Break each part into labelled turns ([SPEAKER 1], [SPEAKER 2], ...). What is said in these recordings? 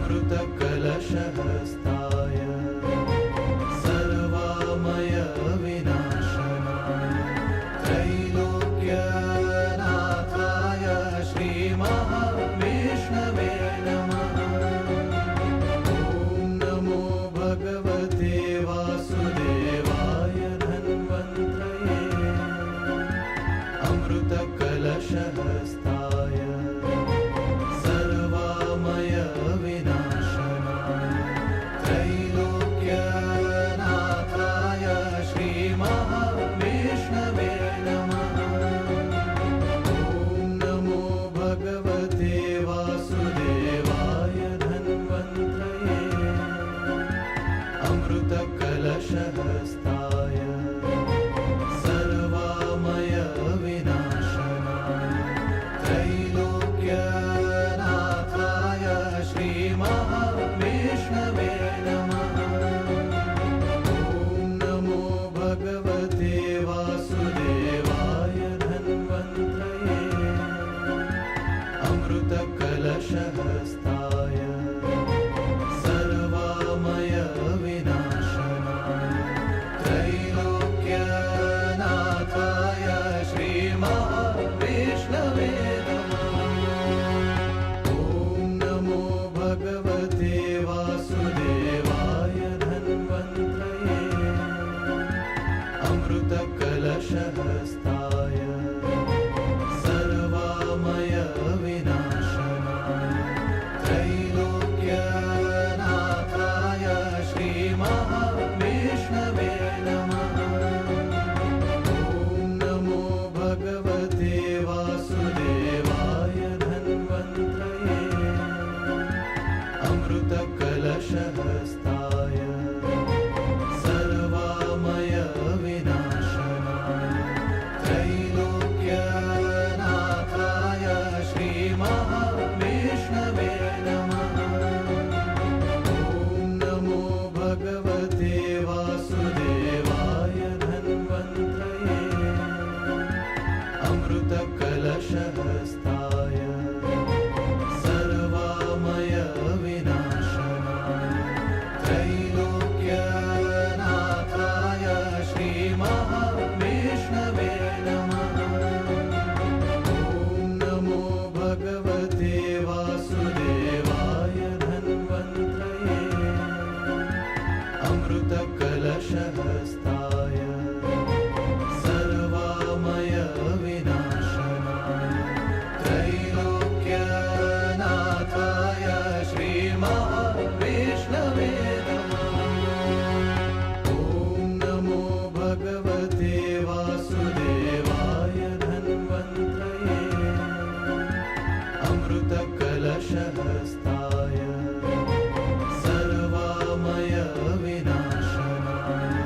[SPEAKER 1] अमृतकलशहस्ताय सर्वामय विनाशनाय त्रैलोक्यनाथाय श्रीमहाविष्णवे नमः। ॐ नमो भगवते वासुदेवाय धन्वन्त्रये अमृतकलशहस्ताय सर्वामय विनाशनाय त्रैलोक्यनाथाय श्रीमहाविष्णवे नमः। ॐ नमो भगवते वासुदेवाय धन्वन्त्रये अमृतकलशहस्ताय सर्वामय विनाशनाय त्रैलोक्यनाथाय श्रीमहाविष्णवे नमः। ॐ नमो भगवते वासुदेवाय धन्वन्त्रये अमृतकलशहस्ताय सर्वामय विनाशनाय त्रैलोक्यनाथाय श्रीमहाविष्णवे नमः। ॐ नमो भगवते वासुदेवाय धन्वन्त्रये अमृतकलशहस्ताय सर्वामय विनाशनाय त्रैलोक्यनाथाय श्रीमहाविष्णवे नमः। ॐ नमो भगवते वासुदेवाय धन्वन्त्रये अमृतकलशहस्ताय सर्वामय विनाशनाय त्रैलोक्यनाथाय श्रीमहाविष्णवे नमः। ॐ नमो भगवते वासुदेवाय धन्वन्त्रये अमृतकलशहस्ताय सर्वामय विनाशनाय त्रैलोक्यनाथाय श्रीमहाविष्णवे नमः। ॐ नमो भगवते वासुदेवाय धन्वन्त्रये अमृतकलशहस्ताय सर्वामय विनाशनाय त्रैलोक्यनाथाय श्रीमहाविष्णवे नमः। ॐ नमो भगवते वासुदेवाय धन्वन्त्रये अमृतकलशहस्ताय सर्वामय विनाशनाय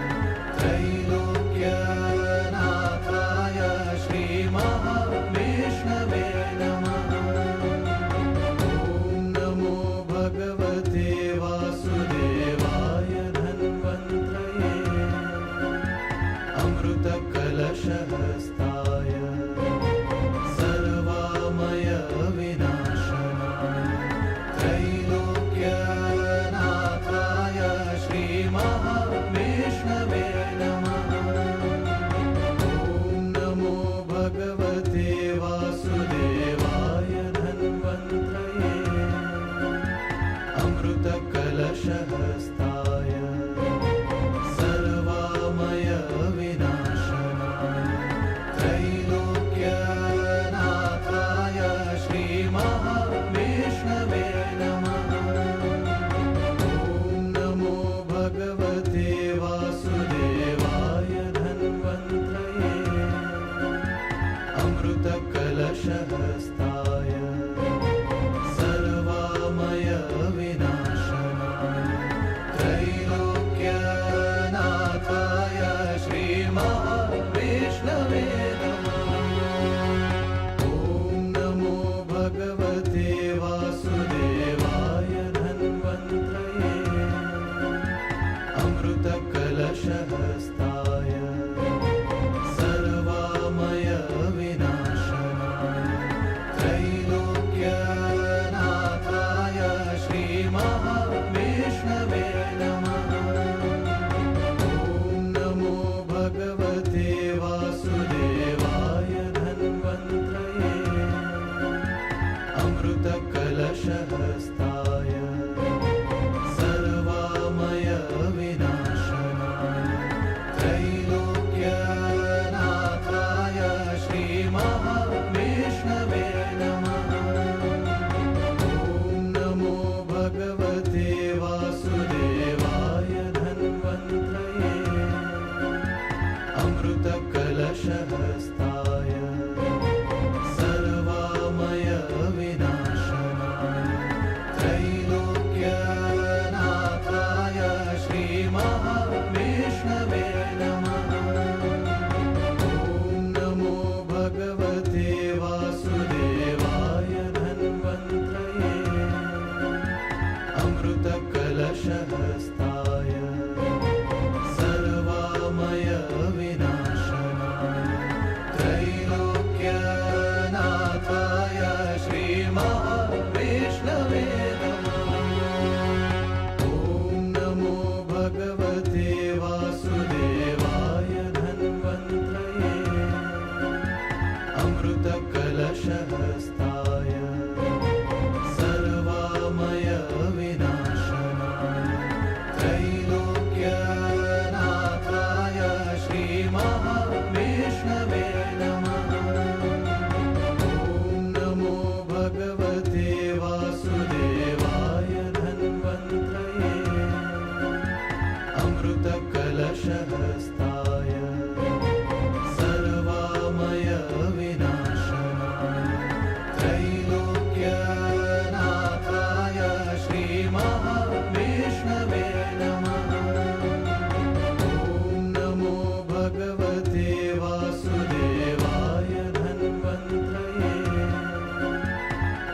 [SPEAKER 1] त्रैलोक्यनाथाय श्रीमहाविष्णवे नमः। ॐ नमो भगवते वासुदेवाय धन्वन्त्रये अमृतकलशहस्ताय सर्वामय विनाशनाय त्रैलोक्यनाथाय श्रीमहाविष्णवे नमः। ॐ नमो भगवते वासुदेवाय धन्वन्त्रये अमृतकलशहस्ताय सर्वामय विनाशनाय त्रैलोक्यनाथाय श्रीमहाविष्णवे नमः। ॐ नमो भगवते वासुदेवाय धन्वन्त्रये अमृतकलशहस्ताय सर्वामय विनाशनाय अमृतकलशहस्ताय सर्वामय विनाशनाय त्रैलोक्यनाथाय श्रीमहाविष्णवे नमः। ॐ नमो भगवते वासुदेवाय धन्वन्त्रये अमृतकलशहस्ताय सर्वामय विनाशनाय त्रैलोक्यनाथाय श्रीमहाविष्णवे नमः। ॐ नमो भगवते वासुदेवाय धन्वन्त्रये अमृतकलशहस्ताय सर्वामय विनाशनाय त्रैलोक्यनाथाय श्रीमहाविष्णवे नमः। ॐ नमो भगवते वासुदेवाय धन्वन्त्रये अमृतकलशहस्ताय सर्वामय विनाशनाय त्रैलोक्यनाथाय श्रीमहाविष्णवे नमः। ॐ नमो भगवते वासुदेवाय धन्वन्त्रये अमृतकलशहस्ताय सर्वामय विनाशनाय त्रैलोक्यनाथाय श्रीमहाविष्णवे नमः। ॐ नमो भगवते वासुदेवाय धन्वन्त्रये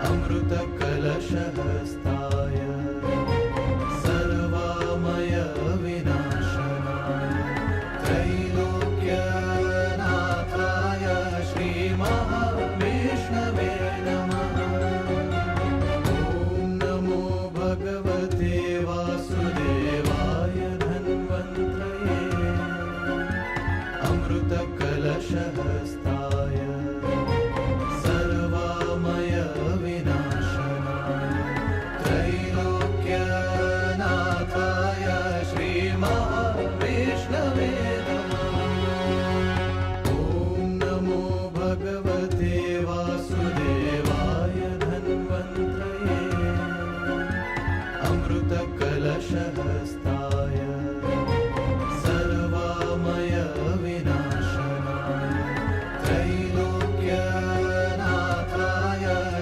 [SPEAKER 1] अमृतकलशहस्ताय सर्वामय विनाशनाय त्रैलोक्यनाथाय श्रीमहाविष्णवे नमः। ॐ नमो भगवते वासुदेवाय धन्वन्त्रये अमृतकलशहस्ताय सर्वामय विनाशनाय त्रैलोक्यनाथाय श्रीमहाविष्णवे नमः। ॐ नमो भगवते वासुदेवाय धन्वन्त्रये अमृतकलशहस्ताय सर्वामय विनाशनाय त्रैलोक्यनाथाय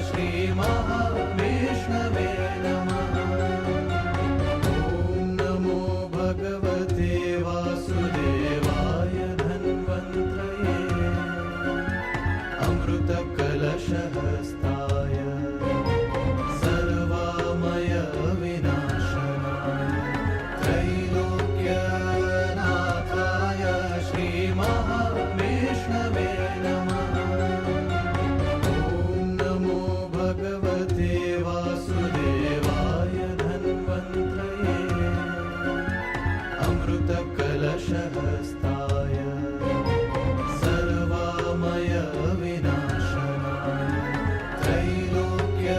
[SPEAKER 1] श्रीमहाविष्णवे नमः। ॐ नमो भगवते वासुदेवाय धन्वन्त्रये अमृतकलशहस्ताय सर्वामय विनाशनाय त्रैलोक्यनाथाय श्रीमहाविष्णवे नमः। ॐ नमो भगवते वासुदेवाय धन्वन्त्रये अमृतकलशहस्ताय सर्वामय विनाशनाय त्रैलोक्यनाथाय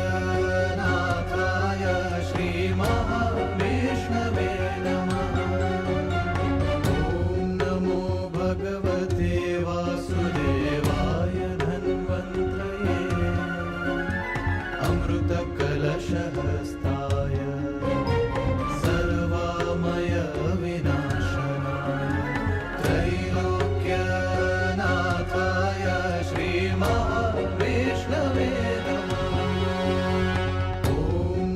[SPEAKER 1] श्रीमहाविष्णवे नमः। ॐ नमो भगवते वासुदेवाय धन्वन्त्रये अमृतकलशहस्ताय सर्वामय विनाशनाय त्रैलोक्यनाथाय श्रीमहाविष्णवे नमः। ॐ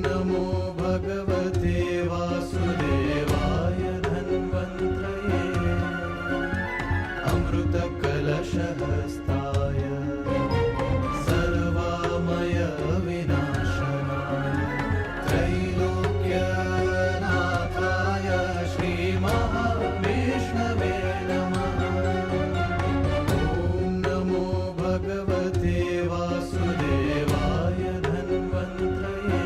[SPEAKER 1] नमो भगवते वासुदेवाय धन्वन्त्रये अमृतकलशहस्ताय सर्वामय विनाशनाय त्रैलोक्यनाथाय श्रीमहाविष्णवे नमः। ॐ नमो भगवते वासुदेवाय धन्वन्त्रये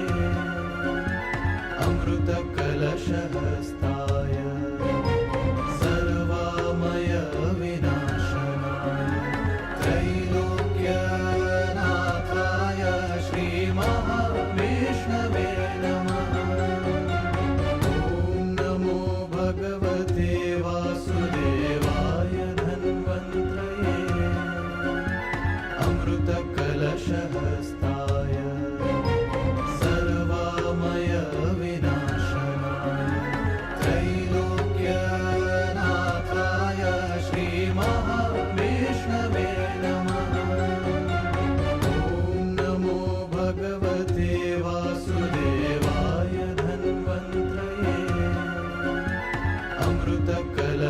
[SPEAKER 1] अमृतकलशहस्ताय सर्वामय विनाशनाय त्रैलोक्यनाथाय श्रीमहाविष्णवे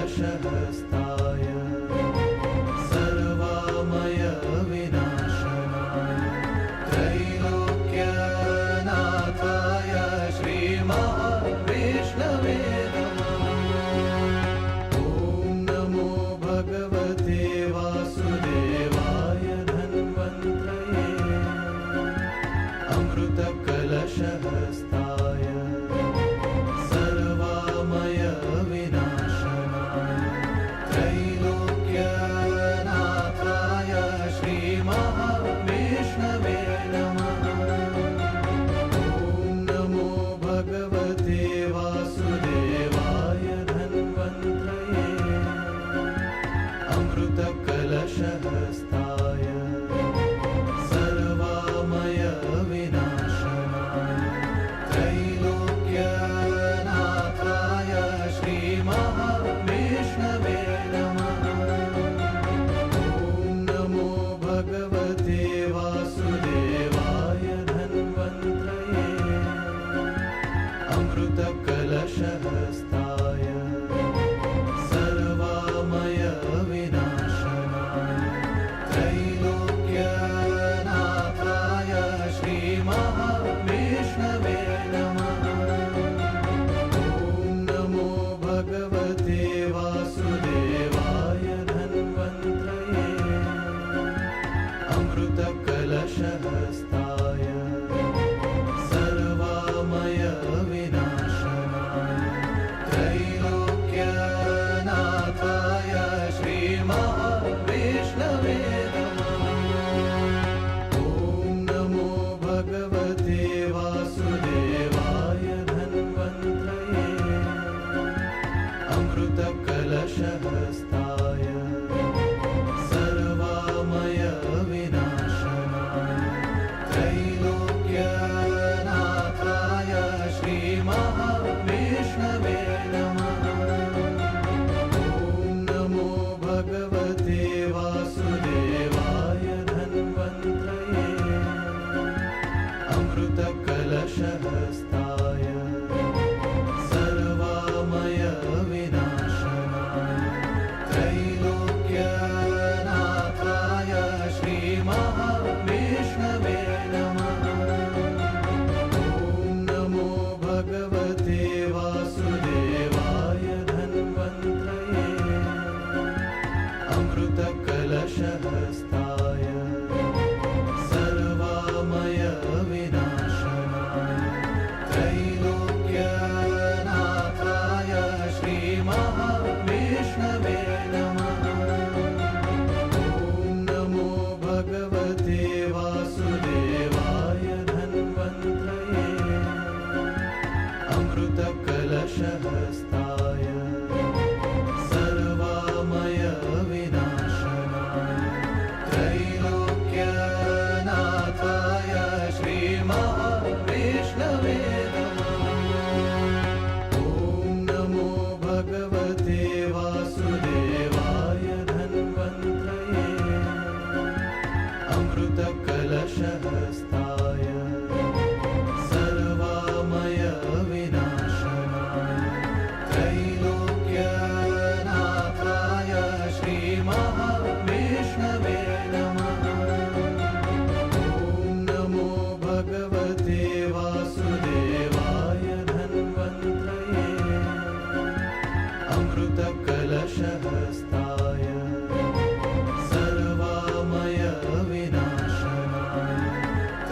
[SPEAKER 1] सर्वमन्त्रकलशहस्ताय सर्वामय विनाशनाय त्रैलोक्यनाथाय श्रीमहाविष्णवे नमः। ॐ नमो भगवते वासुदेवाय धन्वन्त्रये अमृतकलशहस्ताय सर्वामय विनाशनाय त्रैलोक्यनाथाय श्रीमहाविष्णवे नमः। ॐ नमो भगवते वासुदेवाय धन्वन्त्रये अमृतकलशहस्ताय सर्वामय विनाशनाय त्रैलोक्यनाथाय श्रीमहाविष्णवे नमः। ॐ नमो भगवते वासुदेवाय धन्वन्त्रये अमृतकलशहस्ताय सर्वामय विनाशनाय त्रैलोक्यनाथाय श्रीमहाविष्णवे नमः। ॐ नमो भगवते वासुदेवाय धन्वन्त्रये अमृतकलशहस्ताय सर्वामय विनाशनाय त्रैलोक्यनाथाय श्रीमहाविष्णवे नमः। ॐ नमो भगवते वासुदेवाय धन्वन्त्रये अमृतकलशहस्ताय सर्वामय विनाशनाय त्रैलोक्यनाथाय श्रीमहाविष्णवे नमः। ॐ नमो भगवते वासुदेवाय धन्वन्त्रये अमृतकलशहस्ताय सर्वामय विनाशनाय त्रैलोक्यनाथाय श्रीमहाविष्णवे नमः। ॐ नमो भगवते वासुदेवाय धन्वन्त्रये अमृतकलशहस्ताय सर्वामय विनाशनाय त्रैलोक्यनाथाय श्रीमहाविष्णवे नमः। ॐ नमो भगवते वासुदेवाय धन्वन्त्रये अमृतकलशहस्ताय सर्वामय विनाशनाय त्रैलोक्यनाथाय श्रीमहाविष्णवे नमः। ॐ नमो भगवते वासुदेवाय धन्वन्त्रये अमृतकलशहस्ताय सर्वामय विनाशनाय त्रैलोक्यनाथाय श्रीमहाविष्णवे नमः। ॐ नमो भगवते वासुदेवाय धन्वन्त्रये अमृतकलशहस्ताय सर्वामय विनाशनाय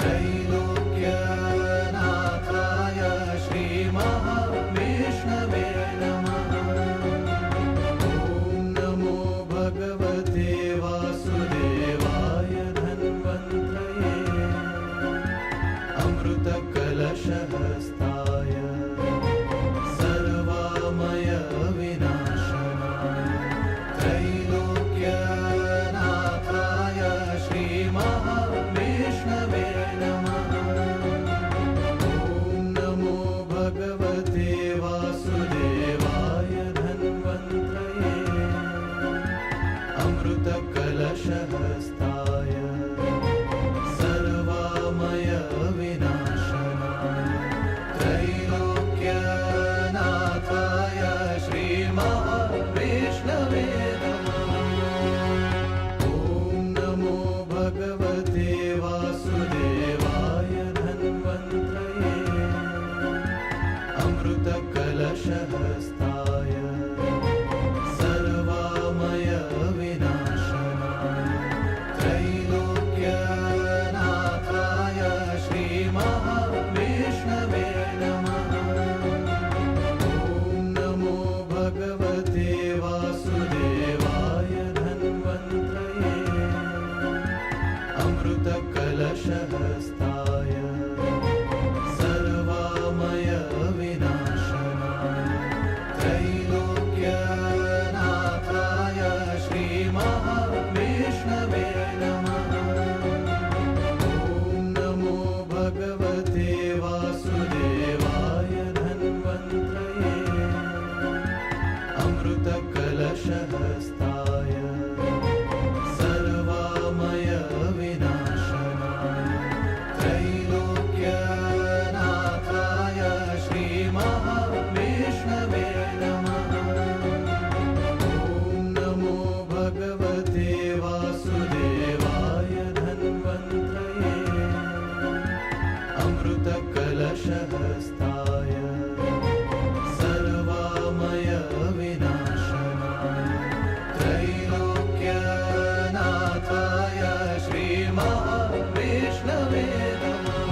[SPEAKER 1] त्रैलोक्यनाथाय श्रीमहाविष्णवे नमः। ॐ नमो भगवते वासुदेवाय धन्वन्त्रये अमृतकलशहस्ताय सर्वामय विनाशनाय त्रैलोक्यनाथाय श्रीमहाविष्णवे नमः। ॐ नमो भगवते वासुदेवाय धन्वन्त्रये अमृतकलशहस्ताय सर्वामय विनाशनाय अमृतकलशहस्ताय सर्वामय विनाशनाय त्रैलोक्यनाथाय श्रीमहाविष्णवे नमः। ॐ नमो भगवते वासुदेवाय धन्वन्त्रये अमृतकलशहस्ताय सर्वामय विनाशनाय त्रैलोक्यनाथाय श्रीमहाविष्णवे नमः। ॐ नमो भगवते वासुदेवाय धन्वन्त्रये अमृतकलशहस्ताय सर्वामय विनाशनाय त्रैलोक्यनाथाय श्रीमहाविष्णवे नमः। ॐ नमो भगवते वासुदेवाय धन्वन्त्रये अमृतकलशहस्ताय सर्वामय विनाशनाय त्रैलोक्यनाथाय श्रीमहाविष्णवे नमः।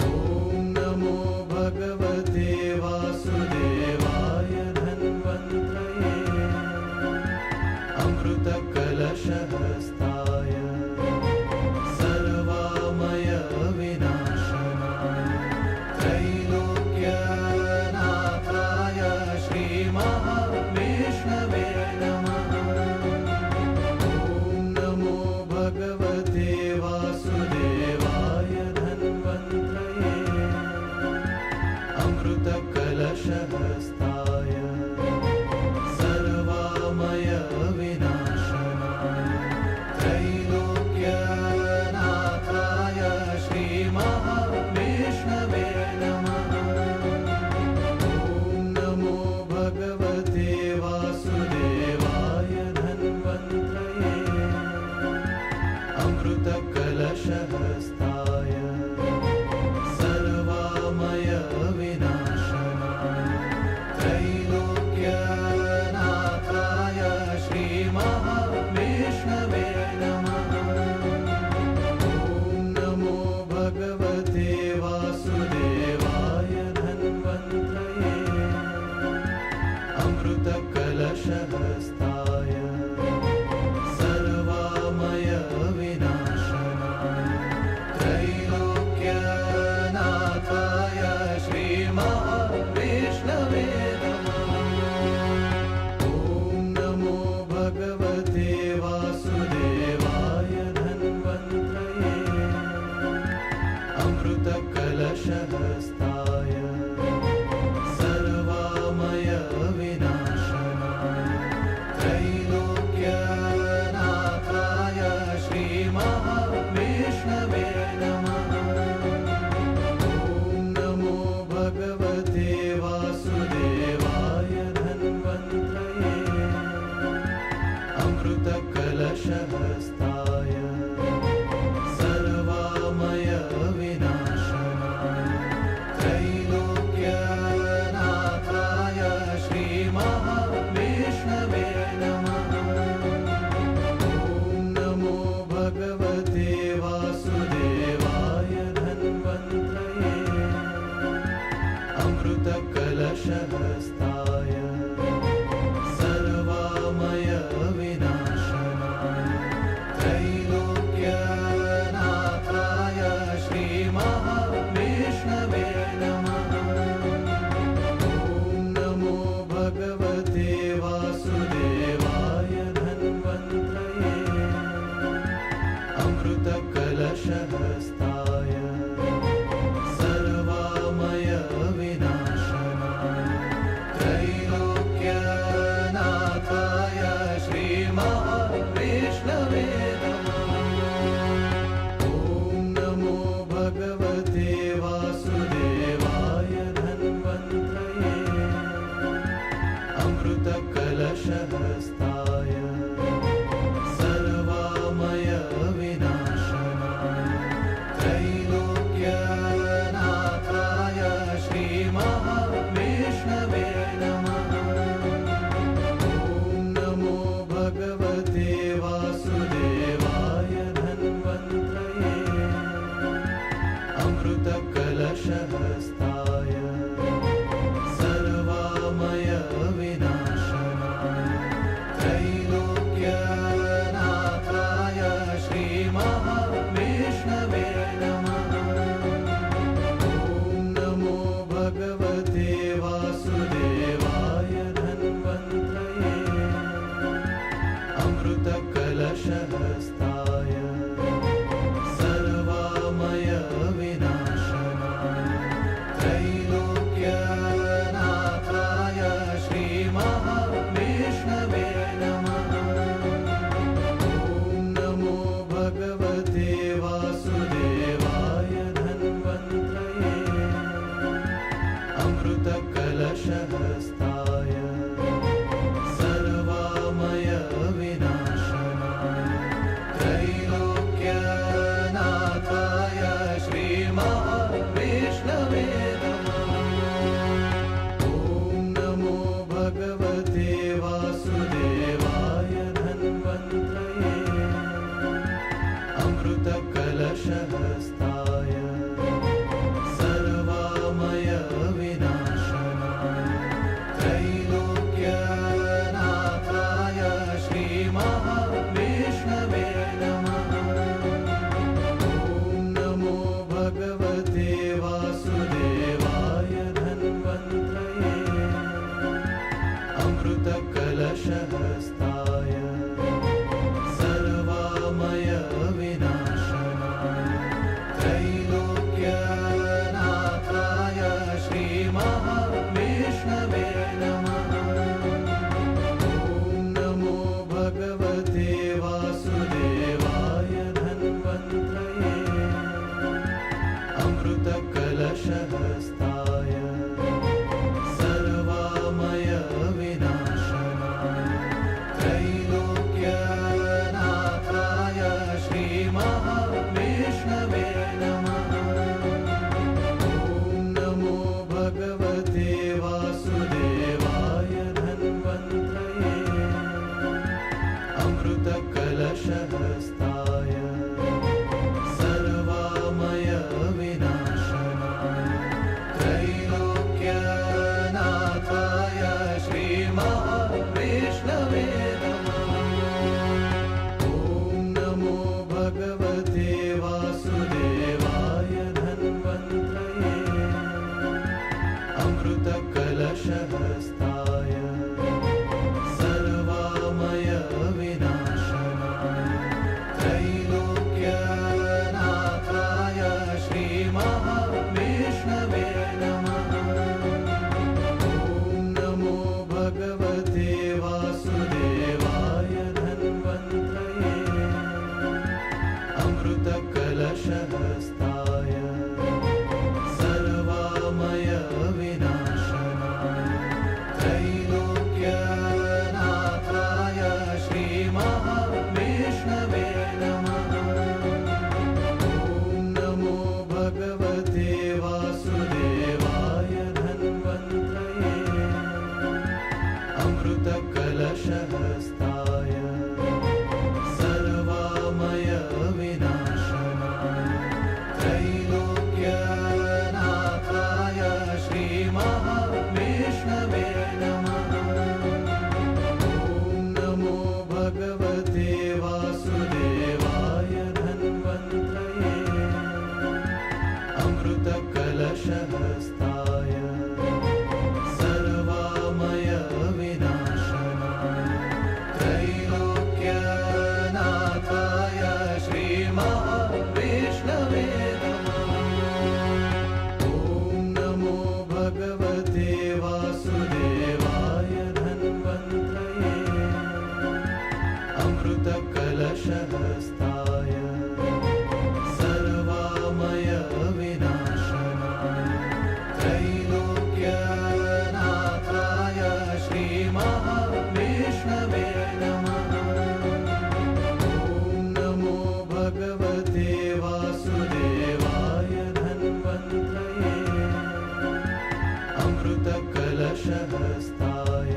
[SPEAKER 1] ॐ नमो भगवते वासुदेवाय धन्वन्त्रये अमृतकलशहस्ताय सर्वामय विनाशनाय त्रैलोक्यनाथाय श्रीमहाविष्णवे नमः। ॐ नमो भगवते वासुदेवाय धन्वन्त्रये अमृतकलशहस्ताय सर्वामय विनाशनाय त्रैलोक्यनाथाय श्रीमहाविष्णवे नमः। ॐ नमो भगवते वासुदेवाय धन्वन्त्रये अमृतकलशहस्ताय सर्वामय विनाशनाय त्रैलोक्यनाथाय श्रीमहाविष्णवे नमः। ॐ नमो भगवते वासुदेवाय धन्वन्त्रये अमृतकलशहस्ताय सर्वामय विनाशनाय त्रैलोक्यनाथाय श्रीमहाविष्णवे नमः। ॐ नमो भगवते वासुदेवाय धन्वन्त्रये अमृतकलशहस्ताय सर्वामय विनाशनाय त्रैलोक्यनाथाय श्रीमहाविष्णवे नमः। ॐ नमो भगवते वासुदेवाय धन्वन्त्रये अमृतकलशहस्ताय सर्वामय विनाशनाय त्रैलोक्यनाथाय श्रीमहाविष्णवे नमः। ॐ नमो भगवते वासुदेवाय धन्वन्त्रये अमृतकलशहस्ताय सर्वामय विनाशनाय त्रैलोक्यनाथाय श्रीमहाविष्णवे नमः। ॐ नमो भगवते वासुदेवाय धन्वन्त्रये अमृतकलशहस्ताय सर्वामय विनाशनाय त्रैलोक्यनाथाय अमृतकलशहस्ताय सर्वामय विनाशनाय त्रैलोक्यनाथाय श्रीमहाविष्णवे नमः। ॐ नमो भगवते वासुदेवाय धन्वन्त्रये अमृतकलशहस्ताय सर्वामय विनाशनाय त्रैलोक्यनाथाय श्रीमहाविष्णवे नमः। ॐ नमो भगवते वासुदेवाय धन्वन्त्रये अमृतकलशहस्ताय सर्वामय विनाशनाय त्रैलोक्यनाथाय श्रीमहाविष्णवे नमः। ॐ नमो भगवते वासुदेवाय धन्वन्त्रये अमृतकलशहस्ताय सर्वामय विनाशनाय त्रैलोक्यनाथाय श्रीमहाविष्णवे नमः। ॐ नमो भगवते वासुदेवाय धन्वन्त्रये अमृतकलशहस्ताय सर्वामय विनाशनाय त्रैलोक्यनाथाय श्रीमहाविष्णवे नमः। ॐ नमो भगवते वासुदेवाय धन्वन्त्रये अमृतकलशहस्ताय सर्वामय विनाशनाय त्रैलोक्यनाथाय श्रीमहाविष्णवे नमः। ॐ नमो भगवते वासुदेवाय धन्वन्त्रये अमृतकलशहस्ताय सर्वामय विनाशनाय त्रैलोक्यनाथाय श्रीमहाविष्णवे नमः। ॐ नमो भगवते वासुदेवाय धन्वन्त्रये अमृतकलशहस्ताय सर्वामय विनाशनाय त्रैलोक्यनाथाय श्रीमहाविष्णवे नमः। ॐ नमो भगवते वासुदेवाय धन्वन्त्रये अमृतकलशहस्ताय सर्वामय विनाशनाय त्रैलोक्यनाथाय श्रीमहाविष्णवे नमः। ॐ नमो भगवते वासुदेवाय धन्वन्त्रये अमृतकलशहस्ताय सर्वामय विनाशनाय त्रैलोक्यनाथाय श्रीमहाविष्णवे नमः। ॐ नमो भगवते वासुदेवाय धन्वन्त्रये अमृतकलशहस्ताय सर्वामय विनाशनाय त्रैलोक्यनाथाय श्रीमहाविष्णवे नमः। ॐ नमो भगवते वासुदेवाय धन्वन्त्रये अमृतकलशहस्ताय सर्वामय विनाशनाय त्रैलोक्यनाथाय श्रीमहाविष्णवे नमः। ॐ नमो भगवते वासुदेवाय धन्वन्त्रये अमृतकलशहस्ताय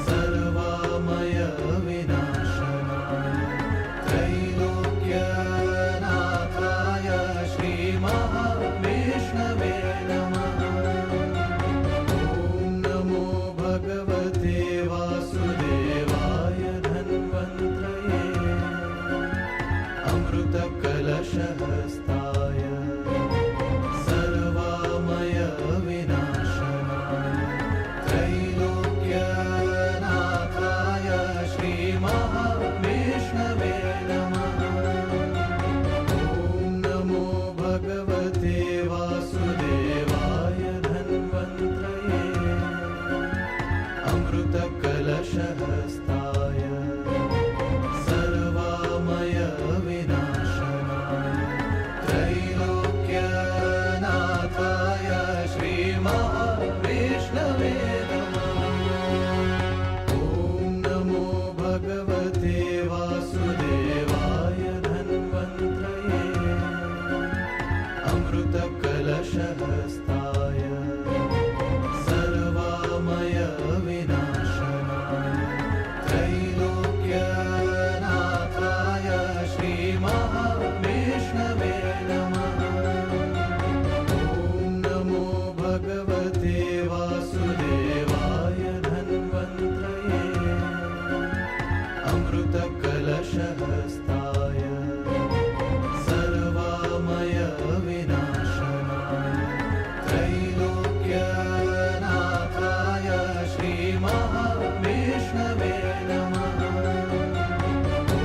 [SPEAKER 1] सर्वामय विनाशनाय त्रैलोक्यनाथाय श्रीमहाविष्णवे सर्वामयविनाशनाय त्रैलोक्यनाथाय श्रीमहाविष्णवे नमः। ॐ नमो भगवते वासुदेवाय धन्वन्त्रये अमृतकलशहस्ताय सर्वामयविनाशनाय त्रैलोक्यनाथाय श्रीमहाविष्णवे नमः। ॐ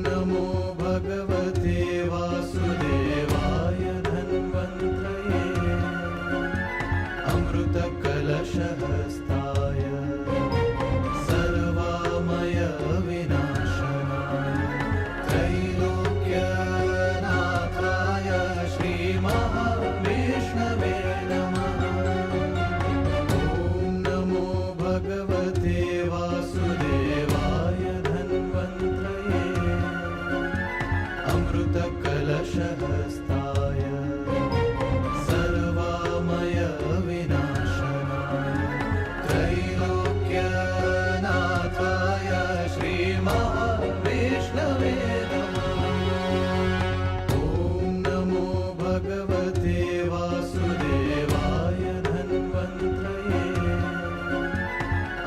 [SPEAKER 1] नमो भगवते वासुदेवाय धन्वन्त्रये अमृतकलशहस्ताय सर्वामयविनाशनाय त्रैलोक्यनाथाय श्रीमहाविष्णवे नमः। ॐ नमो भगवते वासुदेवाय धन्वन्त्रये अमृतकलशहस्ताय सर्वामयविनाशनाय त्रैलोक्यनाथाय श्रीमहाविष्णवे नमः। ॐ नमो भगवते वासुदेवाय धन्वन्त्रये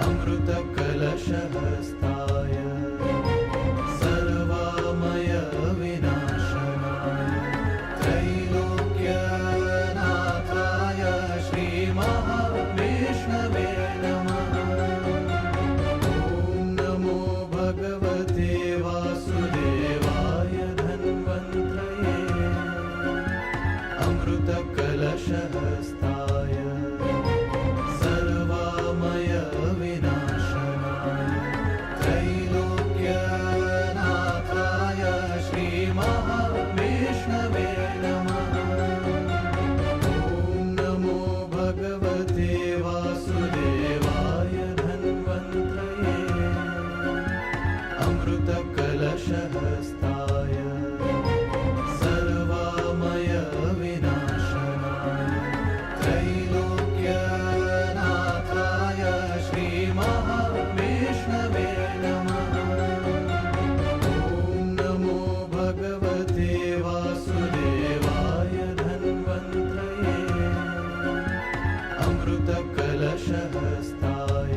[SPEAKER 1] अमृतकलशहस्ताय सर्वामयविनाशनाय त्रैलोक्यनाथाय श्रीमहाविष्णवे नमः। ॐ नमो भगवते वासुदेवाय धन्वन्त्रये अमृतकलशहस्ताय सर्वामयविनाशनाय त्रैलोक्यनाथाय श्रीमहाविष्णवे नमः। ॐ नमो भगवते वासुदेवाय धन्वन्त्रये अमृतकलशहस्ताय सर्वामयविनाशनाय त्रैलोक्यनाथाय श्रीमहाविष्णवे नमः। ॐ नमो भगवते वासुदेवाय धन्वन्त्रये अमृतकलशहस्ताय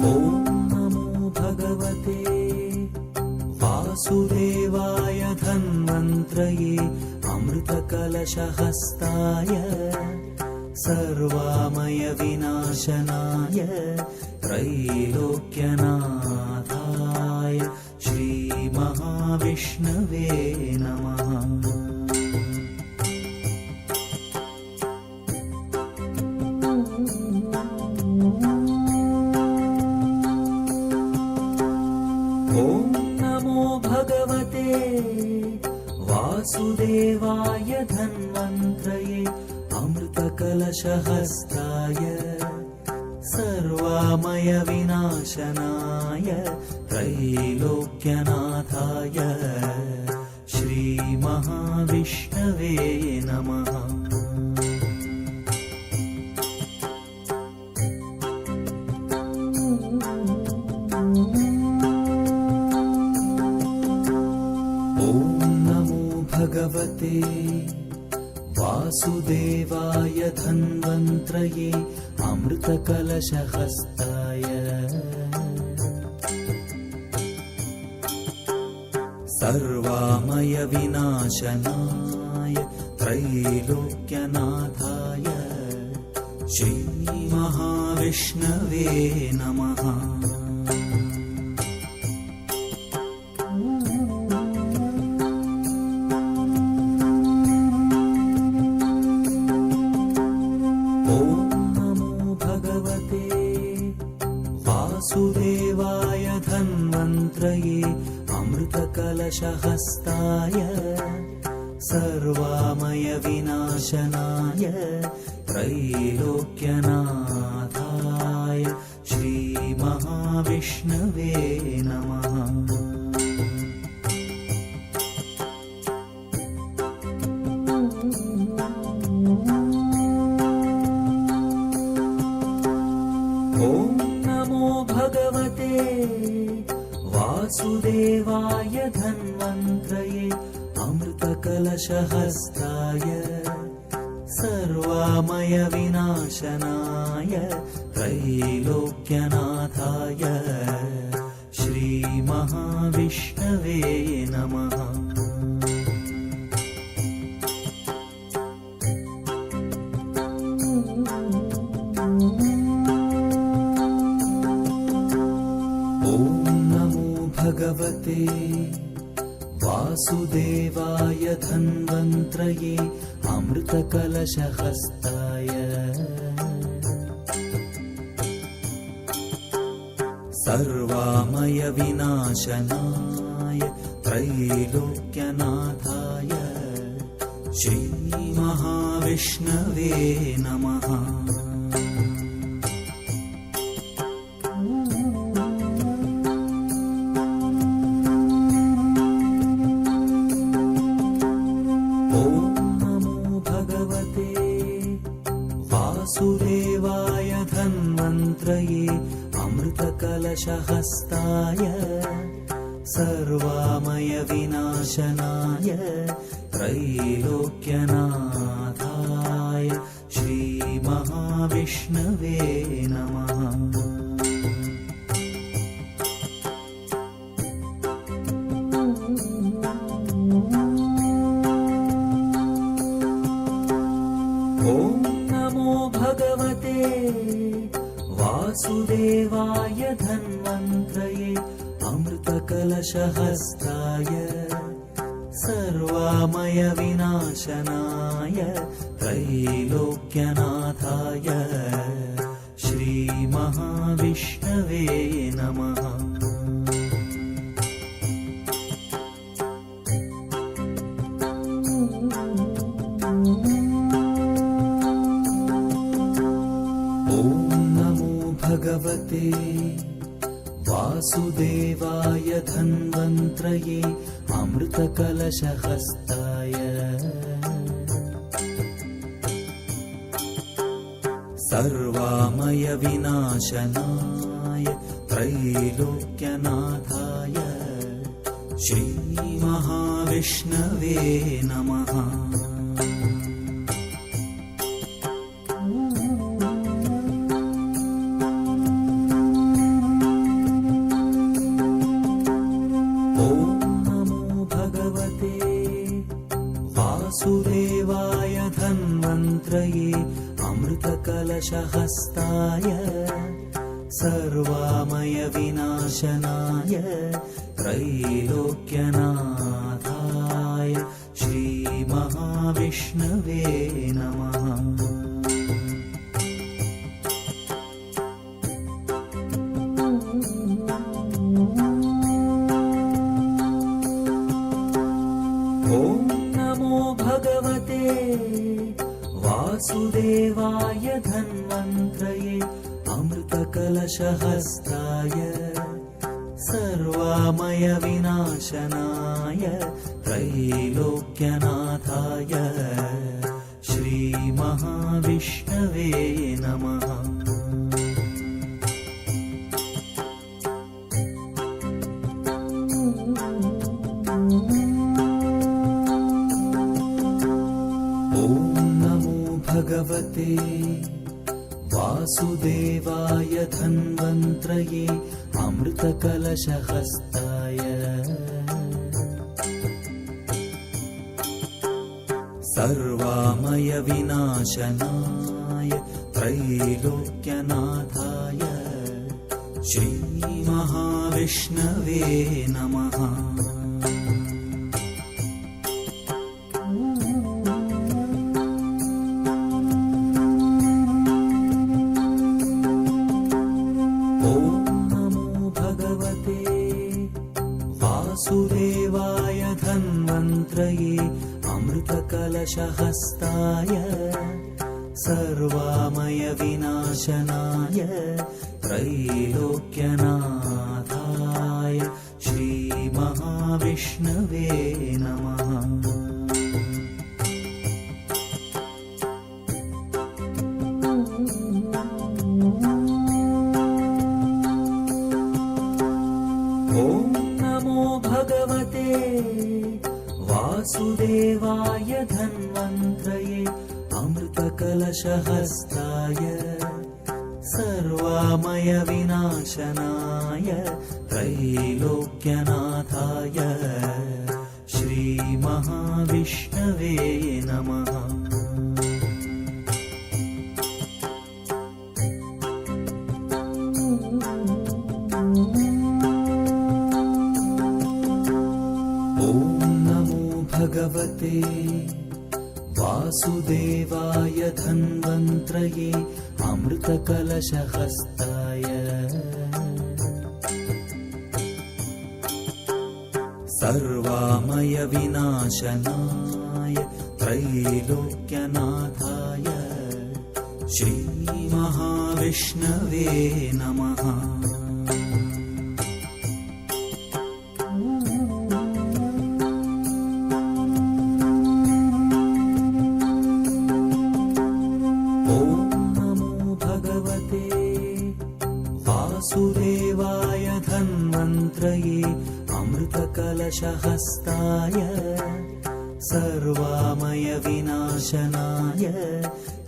[SPEAKER 2] ॐ नमो भगवते वासुदेवाय धन्वन्त्रये अमृतकलशहस्ताय सर्वामयविनाशनाय त्रैलोक्यनाथाय श्रीमहाविष्णवे नमः। वासुदेवाय धन्वन्त्रये अमृतकलशहस्ताय सर्वामयविनाशनाय त्रैलोक्यनाथाय श्रीमहाविष्णवे नमः। ॐ नमो भगवते वासुदेवाय धन्वन्त्रये अमृतकलशहस्ताय सर्वामयविनाशनाय त्रैलोक्यनाथाय श्रीमहाविष्णवे नमः। भगवते वासुदेवाय धन्वन्त्रये अमृतकलशहस्ताय सर्वामयविनाशनाय त्रैलोक्यनाथाय श्रीमहाविष्णवे नमः। वासुदेवाय धन्वन्त्रये अमृतकलशहस्ताय सर्वामय विनाशनाय त्रैलोक्यनाथाय श्रीमहाविष्णवे नमः। भगवते वासुदेवाय धन्वन्त्रये अमृतकलशहस्ताय सर्वामय विनाशनाय त्रैलोक्यनाथाय श्रीमहाविष्णवे नमः। भगवते वासुदेवाय धन्वन्त्रये अमृतकलशहस्ताय सर्वामय विनाशनाय त्रैलोक्यनाथाय श्रीमहाविष्णवे नमः। वासुदेवाय धन्वन्त्रये अमृतकलशहस्ताय सर्वामय विनाशनाय त्रैलोक्यनाथाय श्रीमहाविष्णवे नमः। भगवते वासुदेवाय धन्वन्त्रये अमृतकलशहस्ताय सर्वामय विनाशनाय त्रैलोक्यनाथाय श्रीमहाविष्णवे नमः। भगवते वासुदेवाय धन्वन्त्रये अमृतकलशहस्ताय सर्वामय विनाशनाय त्रैलोक्यनाथाय श्रीमहाविष्णवे नमः। वासुदेवाय धन्वन्त्रये अमृतकलशहस्ताय सर्वामय विनाशनाय त्रैलोक्यनाथाय श्रीमहाविष्णवे नमः। भगवते वासुदेवाय धन्वन्त्रये अमृतकलशहस्ताय सर्वामय विनाशनाय त्रैलोक्यनाथाय श्रीमहाविष्णवे नमः। भगवते वासुदेवाय धन्वन्त्रये अमृतकलशहस्ताय सर्वामय विनाशनाय त्रैलोक्यनाथाय श्रीमहाविष्णवे नमः। वासुदेवाय धन्वन्त्रये अमृतकलशहस्ताय सर्वामय विनाशनाय त्रैलोक्यनाथाय श्रीमहाविष्णवे नमः। भगवते वासुदेवाय धन्वन्त्रये अमृतकलशहस्ताय सर्वामय विनाशनाय त्रैलोक्यनाथाय श्रीमहाविष्णवे नमः। भगवते वासुदेवाय धन्वन्त्रये अमृतकलशहस्ताय सर्वामय विनाशनाय त्रैलोक्यनाथाय श्रीमहाविष्णवे नमः। वासुदेवाय धन्वन्त्रये अमृतकलशहस्ताय सर्वामय विनाशनाय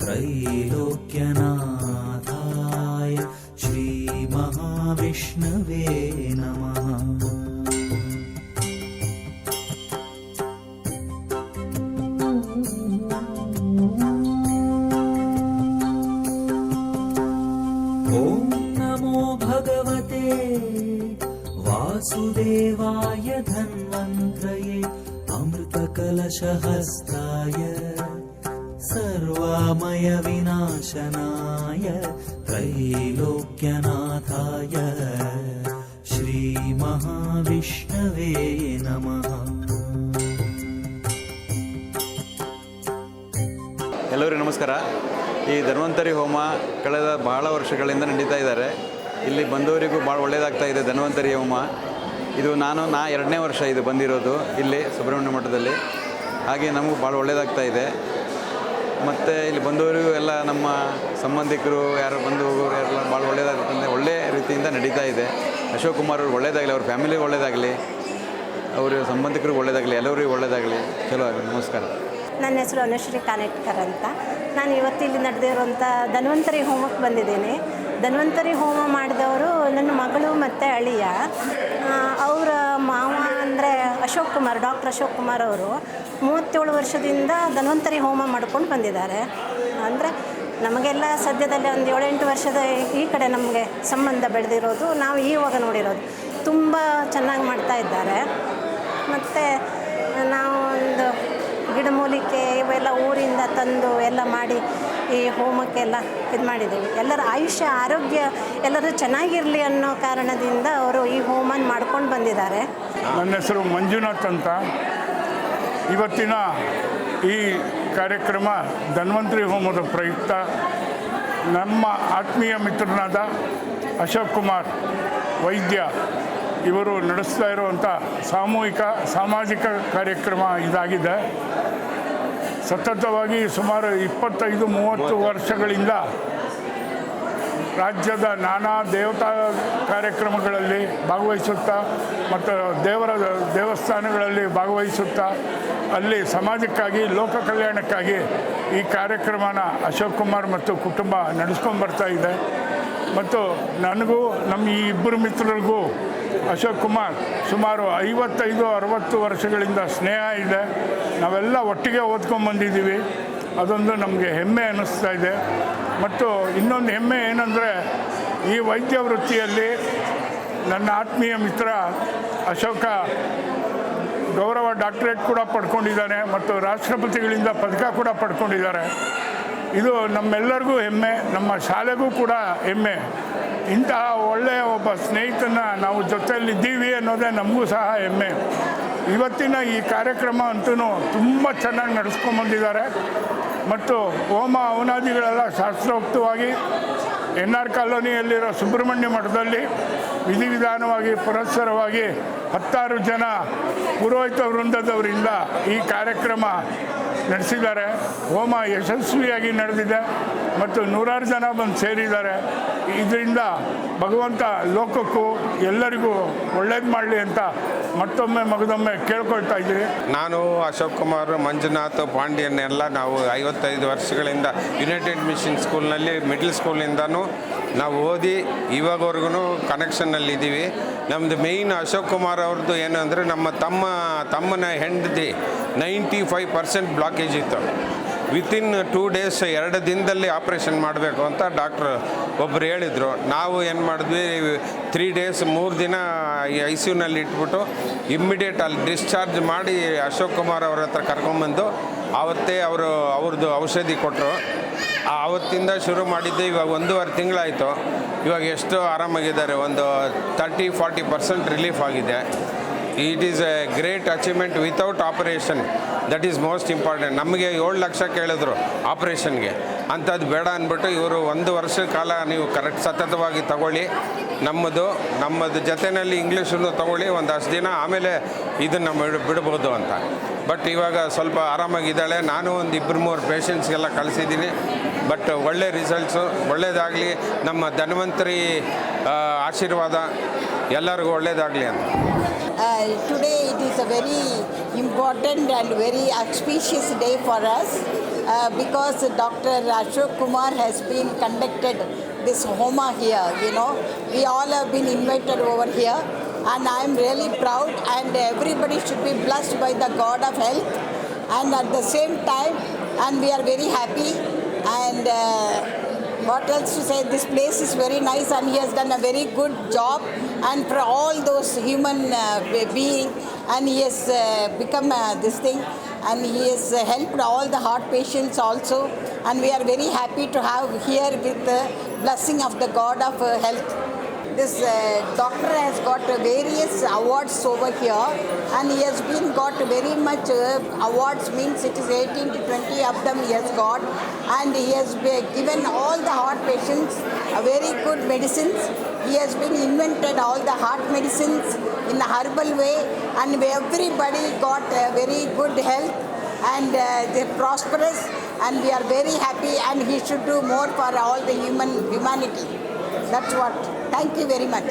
[SPEAKER 2] त्रैलोक्यनाथाय श्रीमहाविष्णवे नमः। भगवते वासुदेवाय धन्वन्त्रये अमृतकलशहस्ताय सर्वामय विनाशनाय त्रैलोक्यनाथाय श्रीमहाविष्णवे नमः।
[SPEAKER 3] ಎಲ್ಲರಿಗೂ ನಮಸ್ಕಾರ. ಈ ಧನ್ವಂತರಿ ಹೋಮ ಕಳೆದ ಬಹಳ ವರ್ಷಗಳಿಂದ ನಡೀತಾ ಇದ್ದಾರೆ. ಇಲ್ಲಿ ಬಂದವರಿಗೂ ಭಾಳ ಒಳ್ಳೆಯದಾಗ್ತಾ ಇದೆ ಧನ್ವಂತರಿ ಹೋಮ. ಇದು ನಾ 2ನೇ ವರ್ಷ ಇದು ಬಂದಿರೋದು ಇಲ್ಲಿ ಸುಬ್ರಹ್ಮಣ್ಯ ಮಠದಲ್ಲಿ. ಹಾಗೆ ನಮಗೂ ಭಾಳ ಒಳ್ಳೆಯದಾಗ್ತಾ ಇದೆ. ಮತ್ತು ಇಲ್ಲಿ ಬಂದವರಿಗೂ ಎಲ್ಲ ನಮ್ಮ ಸಂಬಂಧಿಕರು ಯಾರು ಬಂದು ಹೋಗೋರು ಎಲ್ಲ ಭಾಳ ಒಳ್ಳೆಯದಾಗುತ್ತೆ, ಒಳ್ಳೆಯ ರೀತಿಯಿಂದ ನಡೀತಾ ಇದೆ. ಅಶೋಕ್ ಕುಮಾರ್ ಅವ್ರಿಗೆ ಒಳ್ಳೆಯದಾಗಲಿ, ಅವ್ರ ಫ್ಯಾಮಿಲಿಗೆ ಒಳ್ಳೆಯದಾಗಲಿ, ಅವರ ಸಂಬಂಧಿಕರಿಗೆ ಒಳ್ಳೆಯದಾಗಲಿ, ಎಲ್ಲರಿಗೂ ಒಳ್ಳೆಯದಾಗಲಿ. ಚಲೋ ಆಗಲಿ. ನಮಸ್ಕಾರ.
[SPEAKER 4] ನನ್ನ ಹೆಸರು ಅನುಶ್ರೀ ಕಾನೆಟ್ಕರ್ ಅಂತ. ನಾನು ಇವತ್ತಿಲ್ಲಿ ನಡೆದಿರುವಂಥ ಧನ್ವಂತರಿ ಹೋಮಕ್ಕೆ ಬಂದಿದ್ದೇನೆ. ಧನ್ವಂತರಿ ಹೋಮ ಮಾಡಿದವರು ನನ್ನ ಮಗಳು ಮತ್ತು ಅಳಿಯ. ಅವರ ಮಾವ ಅಂದರೆ ಅಶೋಕ್ ಕುಮಾರ್, ಡಾಕ್ಟರ್ ಅಶೋಕ್ ಕುಮಾರ್ ಅವರು 37 ವರ್ಷದಿಂದ ಧನ್ವಂತರಿ ಹೋಮ ಮಾಡ್ಕೊಂಡು ಬಂದಿದ್ದಾರೆ. ಅಂದರೆ ನಮಗೆಲ್ಲ ಸದ್ಯದಲ್ಲೇ ಒಂದು 7-8 ವರ್ಷದ ಈ ಕಡೆ ನಮಗೆ ಸಂಬಂಧ ಬೆಳೆದಿರೋದು, ನಾವು ಈವಾಗ ನೋಡಿರೋದು. ತುಂಬ ಚೆನ್ನಾಗಿ ಮಾಡ್ತಾ ಇದ್ದಾರೆ. ಮತ್ತು ನಾವು ಒಂದು ಗಿಡಮೂಲಿಕೆ ಇವೆಲ್ಲ ಊರಿಂದ ತಂದು ಎಲ್ಲ ಮಾಡಿ ಈ ಹೋಮಕ್ಕೆಲ್ಲ ಇದು ಮಾಡಿದ್ದೀವಿ. ಎಲ್ಲರ ಆಯುಷ್ಯ ಆರೋಗ್ಯ ಎಲ್ಲರೂ ಚೆನ್ನಾಗಿರಲಿ ಅನ್ನೋ ಕಾರಣದಿಂದ ಅವರು ಈ ಹೋಮನ ಮಾಡ್ಕೊಂಡು ಬಂದಿದ್ದಾರೆ.
[SPEAKER 5] ನನ್ನ ಹೆಸರು ಮಂಜುನಾಥ್ ಅಂತ. ಇವತ್ತಿನ ಈ ಕಾರ್ಯಕ್ರಮ ಧನ್ವಂತರಿ ಹೋಮದ ಪ್ರಯುಕ್ತ ನಮ್ಮ ಆತ್ಮೀಯ ಮಿತ್ರನಾದ ಅಶೋಕ್ ಕುಮಾರ್ ವೈದ್ಯ ಇವರು ನಡೆಸ್ತಾ ಇರುವಂಥ ಸಾಮಾಜಿಕ ಕಾರ್ಯಕ್ರಮ ಇದಾಗಿದೆ. ಸತತವಾಗಿ ಸುಮಾರು 25-30 ವರ್ಷಗಳಿಂದ ರಾಜ್ಯದ ನಾನಾ ದೇವತಾ ಕಾರ್ಯಕ್ರಮಗಳಲ್ಲಿ ಭಾಗವಹಿಸುತ್ತಾ ಮತ್ತು ದೇವಸ್ಥಾನಗಳಲ್ಲಿ ಭಾಗವಹಿಸುತ್ತಾ ಅಲ್ಲಿ ಸಮಾಜಕ್ಕಾಗಿ ಲೋಕ ಕಲ್ಯಾಣಕ್ಕಾಗಿ ಈ ಕಾರ್ಯಕ್ರಮನ ಅಶೋಕ್ ಕುಮಾರ್ ಮತ್ತು ಕುಟುಂಬ ನಡೆಸ್ಕೊಂಡು ಬರ್ತಾ ಇದೆ. ಮತ್ತು ನನಗೂ ನಮ್ಮ ಈ ಇಬ್ಬರು ಮಿತ್ರರಿಗೂ ಅಶೋಕ್ ಕುಮಾರ್ ಸುಮಾರು 55-60 ವರ್ಷಗಳಿಂದ ಸ್ನೇಹ ಇದೆ. ನಾವೆಲ್ಲ ಒಟ್ಟಿಗೆ ಓದ್ಕೊಂಡು ಬಂದಿದ್ದೀವಿ. ಅದೊಂದು ನಮಗೆ ಹೆಮ್ಮೆ ಅನ್ನಿಸ್ತಾ ಇದೆ. ಮತ್ತು ಇನ್ನೊಂದು ಹೆಮ್ಮೆ ಏನಂದರೆ ಈ ವೈದ್ಯ ವೃತ್ತಿಯಲ್ಲಿ ನನ್ನ ಆತ್ಮೀಯ ಮಿತ್ರ ಅಶೋಕ ಗೌರವ ಡಾಕ್ಟರೇಟ್ ಕೂಡ ಪಡ್ಕೊಂಡಿದ್ದಾನೆ ಮತ್ತು ರಾಷ್ಟ್ರಪತಿಗಳಿಂದ ಪದಕ ಕೂಡ ಪಡ್ಕೊಂಡಿದ್ದಾರೆ. ಇದು ನಮ್ಮೆಲ್ಲರಿಗೂ ಹೆಮ್ಮೆ, ನಮ್ಮ ಶಾಲೆಗೂ ಕೂಡ ಹೆಮ್ಮೆ. ಇಂತಹ ಒಳ್ಳೆಯ ಒಬ್ಬ ಸ್ನೇಹಿತನ ನಾವು ಜೊತೆಯಲ್ಲಿದ್ದೀವಿ ಅನ್ನೋದೇ ನಮಗೂ ಸಹ ಹೆಮ್ಮೆ. ಇವತ್ತಿನ ಈ ಕಾರ್ಯಕ್ರಮ ಅಂತೂ ತುಂಬ ಚೆನ್ನಾಗಿ ನಡೆಸ್ಕೊಂಬಂದಿದ್ದಾರೆ ಮತ್ತು ಹೋಮ ಹವನಾದಿಗಳೆಲ್ಲ ಶಾಸ್ತ್ರೋಕ್ತವಾಗಿ NR ಕಾಲೋನಿಯಲ್ಲಿರೋ ಸುಬ್ರಹ್ಮಣ್ಯ ಮಠದಲ್ಲಿ ವಿಧಿವಿಧಾನವಾಗಿ ಪುರಸ್ಸರವಾಗಿ 10 ಜನ ಪುರೋಹಿತ ವೃಂದದವರಿಂದ ಈ ಕಾರ್ಯಕ್ರಮ ನಡೆಸಿದ್ದಾರೆ. ಹೋಮ ಯಶಸ್ವಿಯಾಗಿ ನಡೆದಿದೆ ಮತ್ತು 100 ಜನ ಬಂದು ಸೇರಿದ್ದಾರೆ. ಇದರಿಂದ ಭಗವಂತ ಲೋಕಕ್ಕೂ ಎಲ್ಲರಿಗೂ ಒಳ್ಳೇದು ಮಾಡಲಿ ಅಂತ ಮಗದೊಮ್ಮೆ ಕೇಳ್ಕೊಳ್ತಾ ಇದ್ದೀವಿ.
[SPEAKER 6] ನಾನು ಅಶೋಕ್ ಕುಮಾರ್, ಮಂಜುನಾಥ್, ಪಾಂಡ್ಯನ್ ಎಲ್ಲ ನಾವು 55 ವರ್ಷಗಳಿಂದ ಯುನೈಟೆಡ್ ಮಿಷನ್ ಸ್ಕೂಲ್ನಲ್ಲಿ ಮಿಡ್ಲ್ ಸ್ಕೂಲಿಂದನೂ ನಾವು ಓದಿ ಇವಾಗವರೆಗೂ ಕನೆಕ್ಷನ್ನಲ್ಲಿದ್ದೀವಿ. ನಮ್ಮದು ಮೇಯ್ನ್ ಅಶೋಕ್ ಕುಮಾರ್ ಅವ್ರದ್ದು ಏನು ಅಂದರೆ ನಮ್ಮ ತಮ್ಮನ ಹೆಂಡತಿ 95% ಬ್ಲಾಕೇಜ್ ಇತ್ತು. ವಿತಿನ್ 2 ಡೇಸ್ 2 ದಿನದಲ್ಲಿ ಆಪ್ರೇಷನ್ ಮಾಡಬೇಕು ಅಂತ ಡಾಕ್ಟ್ರು ಒಬ್ಬರು ಹೇಳಿದರು. ನಾವು ಏನು ಮಾಡಿದ್ವಿ, 3 ಡೇಸ್ 3 ದಿನ ICUನಲ್ಲಿ ಇಟ್ಬಿಟ್ಟು ಇಮ್ಮಿಡಿಯೇಟ್ ಅಲ್ಲಿ ಡಿಸ್ಚಾರ್ಜ್ ಮಾಡಿ ಅಶೋಕ್ ಕುಮಾರ್ ಅವ್ರ ಹತ್ರ ಕರ್ಕೊಂಬಂದು ಆವತ್ತೇ ಅವ್ರದ್ದು ಔಷಧಿ ಕೊಟ್ಟರು. ಆವತ್ತಿಂದ ಶುರು ಮಾಡಿದ್ದೆ. ಇವಾಗ 1.5 ತಿಂಗಳಾಯಿತು. ಇವಾಗ ಎಷ್ಟು ಆರಾಮಾಗಿದ್ದಾರೆ, ಒಂದು 30-40% ರಿಲೀಫ್ ಆಗಿದೆ. It is A great achievement without operation. That is most important. ನಮಗೆ 7 ಲಕ್ಷ ಕೇಳಿದ್ರು ಆಪ್ರೇಷನ್ಗೆ, ಅಂಥದ್ದು ಬೇಡ ಅಂದ್ಬಿಟ್ಟು ಇವರು 1 ವರ್ಷದ ಕಾಲ ನೀವು ಕರೆಕ್ಟ್ ಸತತವಾಗಿ ತಗೊಳ್ಳಿ, ನಮ್ಮದು ಜೊತೆಯಲ್ಲಿ ಇಂಗ್ಲೀಷನ್ನು ತಗೊಳ್ಳಿ, ಒಂದು ಅಷ್ಟು ದಿನ ಆಮೇಲೆ ಇದನ್ನು ಬಿಡ್ಬೋದು ಅಂತ. ಬಟ್ ಇವಾಗ ಸ್ವಲ್ಪ ಆರಾಮಾಗಿದ್ದಾಳೆ. ನಾನು ಒಂದು 2-3 ಪೇಷಂಟ್ಸ್ಗೆಲ್ಲ ಕಳಿಸಿದ್ದೀನಿ. ಬಟ್ ಒಳ್ಳೆ ರಿಸಲ್ಟ್ಸು, ಒಳ್ಳೆಯದಾಗಲಿ. ನಮ್ಮ ಧನ್ವಂತರಿ ಆಶೀರ್ವಾದ ಎಲ್ಲರಿಗೂ ಒಳ್ಳೆಯದಾಗಲಿ ಅಂತ.
[SPEAKER 7] Today it is a very important and very auspicious day for us because Dr. Ashok Kumar has been conducted this Homa here. We all have been invited over here, and I am really proud, and everybody should be blessed by the God of health, and at the same time, and we are very happy. And what else to say, this place is very nice, and he has done a very good job, and for all those human being, and he has become this thing, and he has helped all the heart patients also, and we are very happy to have here with the blessing of the God of health. This doctor has got various awards over here, and he has been got very much awards, means it is 18 to 20 of them he has got, and he has given all the heart patients a very good medicines. He has been invented all the heart medicines in a herbal way, and everybody got a very good health, and they prosperous, and we are very happy, and he should do more for all the humanity. That's what. Thank you very much.